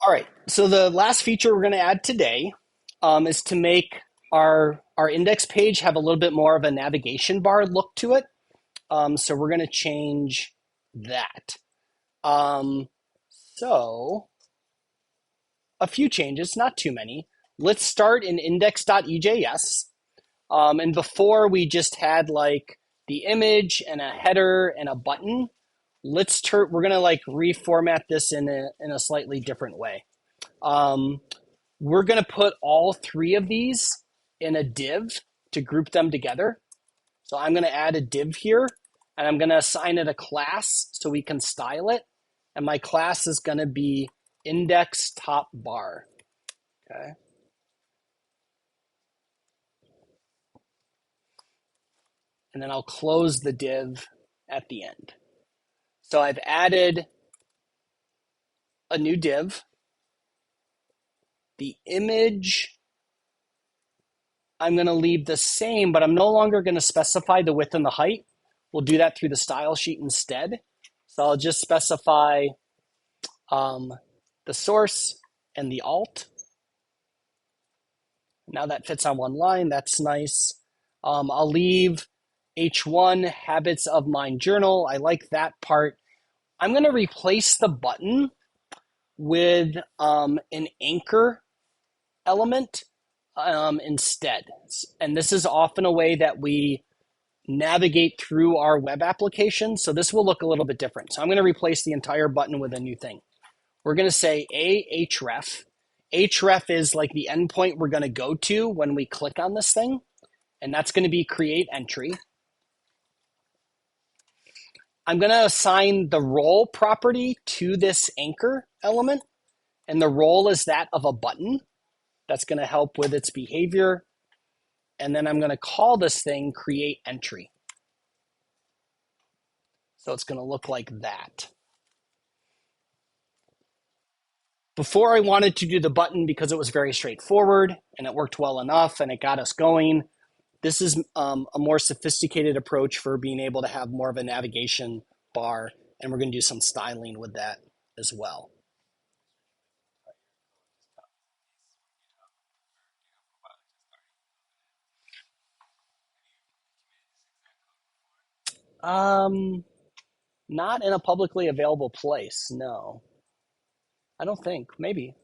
All right. So the last feature we're going to add today is to make our index page have a little bit more of a navigation bar look to it. So we're going to change that. Um, so a few changes, not too many. Let's start in index.ejs. And before we just had like the image and a header and a button. We're going to like reformat this in a slightly different way. Um, we're going to put all three of these in a div to group them together. So I'm going to add a div here, and I'm going to assign it a class so we can style it. And my class is going to be index top bar. Okay. And then I'll close the div at the end. So I've added a new div. The image I'm going to leave the same, but I'm no longer going to specify the width and the height. We'll do that through the style sheet instead. So I'll just specify the source and the alt. Now that fits on one line. That's nice. I'll leave H1 habits of mind journal. I like that part. I'm going to replace the button with an anchor element instead. And this is often a way that we navigate through our web application. So this will look a little bit different. So I'm going to replace the entire button with a new thing. We're going to say ahref. Href is like the endpoint we're going to go to when we click on this thing. And that's going to be create entry. I'm going to assign the role property to this anchor element. And the role is that of a button. That's going to help with its behavior. And then I'm going to call this thing create entry. So it's going to look like that. Before I wanted to do the button because it was very straightforward and it worked well enough and it got us going. This is a more sophisticated approach for being able to have more of a navigation bar, and we're going to do some styling with that as well. Um, Not in a publicly available place, no. I don't think. Maybe.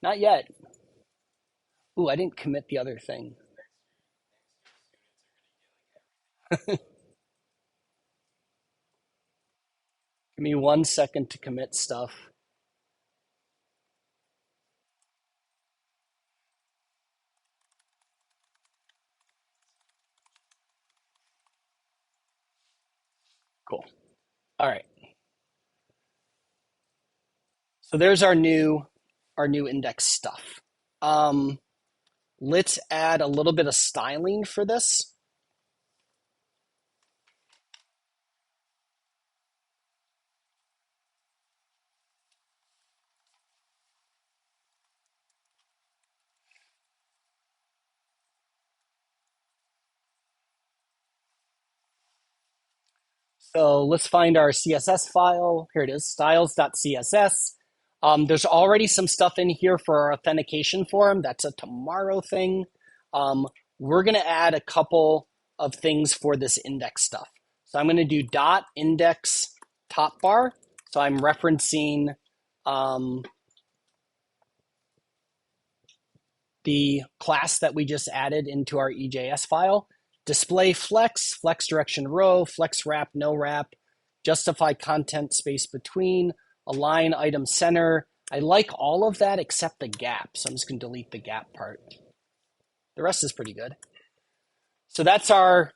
Not yet. Ooh, I didn't commit the other thing. Give me 1 second to commit stuff. Cool. All right. So there's our new index stuff. Um, let's add a little bit of styling for this. So let's find our CSS file. Here it is, styles.css. There's already some stuff in here for our authentication form. That's a tomorrow thing. We're going to add a couple of things for this index stuff. So I'm going to do dot index top bar. So I'm referencing the class that we just added into our EJS file. Display flex, flex direction row, flex wrap, no wrap, justify content space between, align item center. I like all of that except the gap. So I'm just going to delete the gap part. The rest is pretty good. So that's our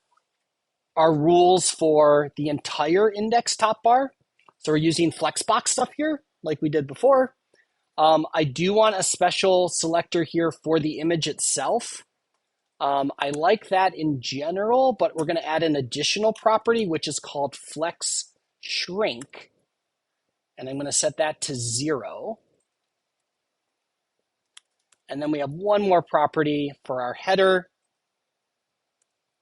rules for the entire index top bar. So we're using Flexbox stuff here like we did before. I do want a special selector here for the image itself. I like that in general, but we're going to add an additional property, which is called flex shrink. And I'm going to set that to 0. And then we have one more property for our header.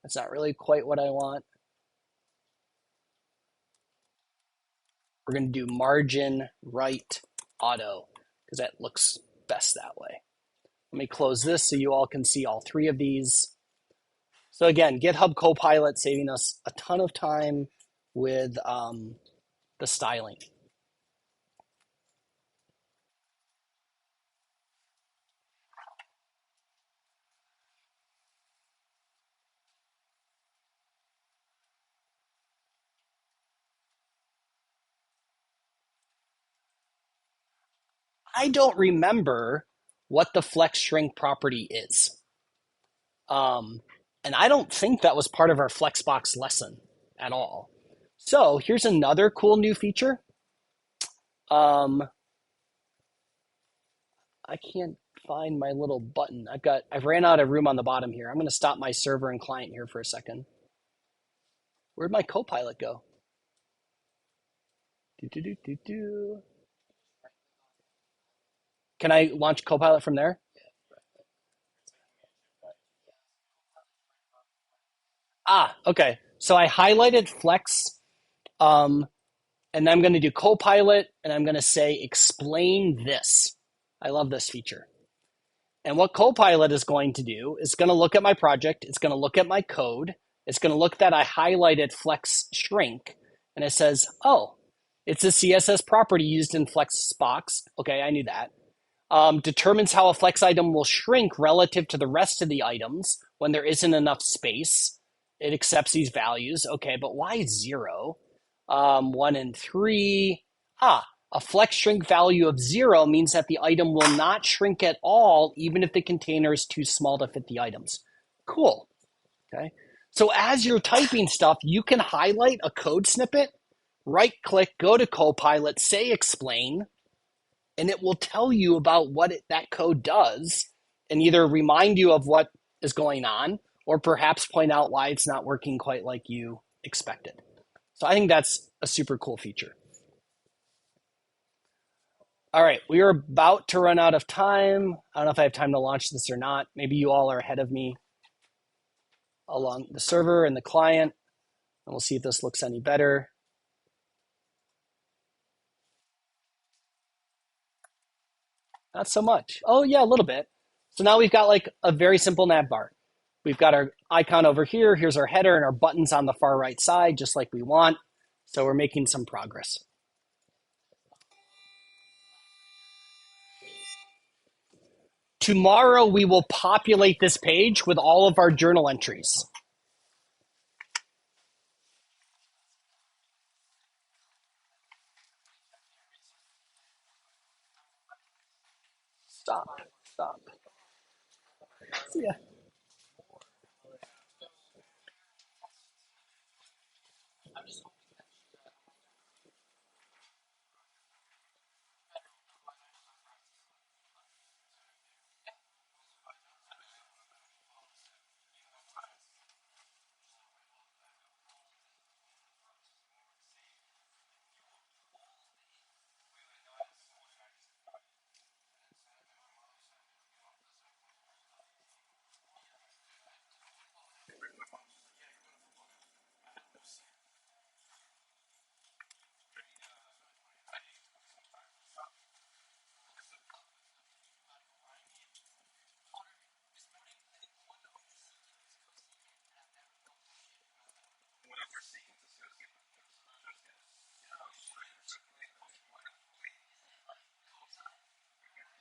That's not really quite what I want. We're going to do margin right auto. because that looks best that way. Let me close this so you all can see all three of these. So again, GitHub Copilot saving us a ton of time with the styling. I don't remember what the flex shrink property is. And I don't think that was part of our Flexbox lesson at all. So here's another cool new feature. I can't find my little button. I've ran out of room on the bottom here. I'm going to stop my server and client here for a second. Where'd my Copilot go? Can I launch Copilot from there? Okay. So I highlighted Flex, and then I'm going to do Copilot, and I'm going to say explain this. I love this feature. And what Copilot is going to do is going to look at my project. It's going to look at my code. It's going to look that I highlighted Flex Shrink, and it says, oh, it's a CSS property used in Flexbox. Okay, I knew that. Determines how a Flex item will shrink relative to the rest of the items when there isn't enough space. It accepts these values. Okay, but why 0? 1 and 3. A flex shrink value of 0 means that the item will not shrink at all, even if the container is too small to fit the items. Cool. Okay. So as you're typing stuff, you can highlight a code snippet, right click, go to Copilot, say explain, and it will tell you about what that code does and either remind you of what is going on or perhaps point out why it's not working quite like you expected. So I think that's a super cool feature. All right, we are about to run out of time. I don't know if I have time to launch this or not. Maybe you all are ahead of me along the server and the client, and we'll see if this looks any better. Not so much. Oh, yeah, a little bit. So now we've got like a very simple nav bar. We've got our icon over here. Here's our header and our buttons on the far right side, just like we want. So we're making some progress. Tomorrow, we will populate this page with all of our journal entries. Stop. Yeah.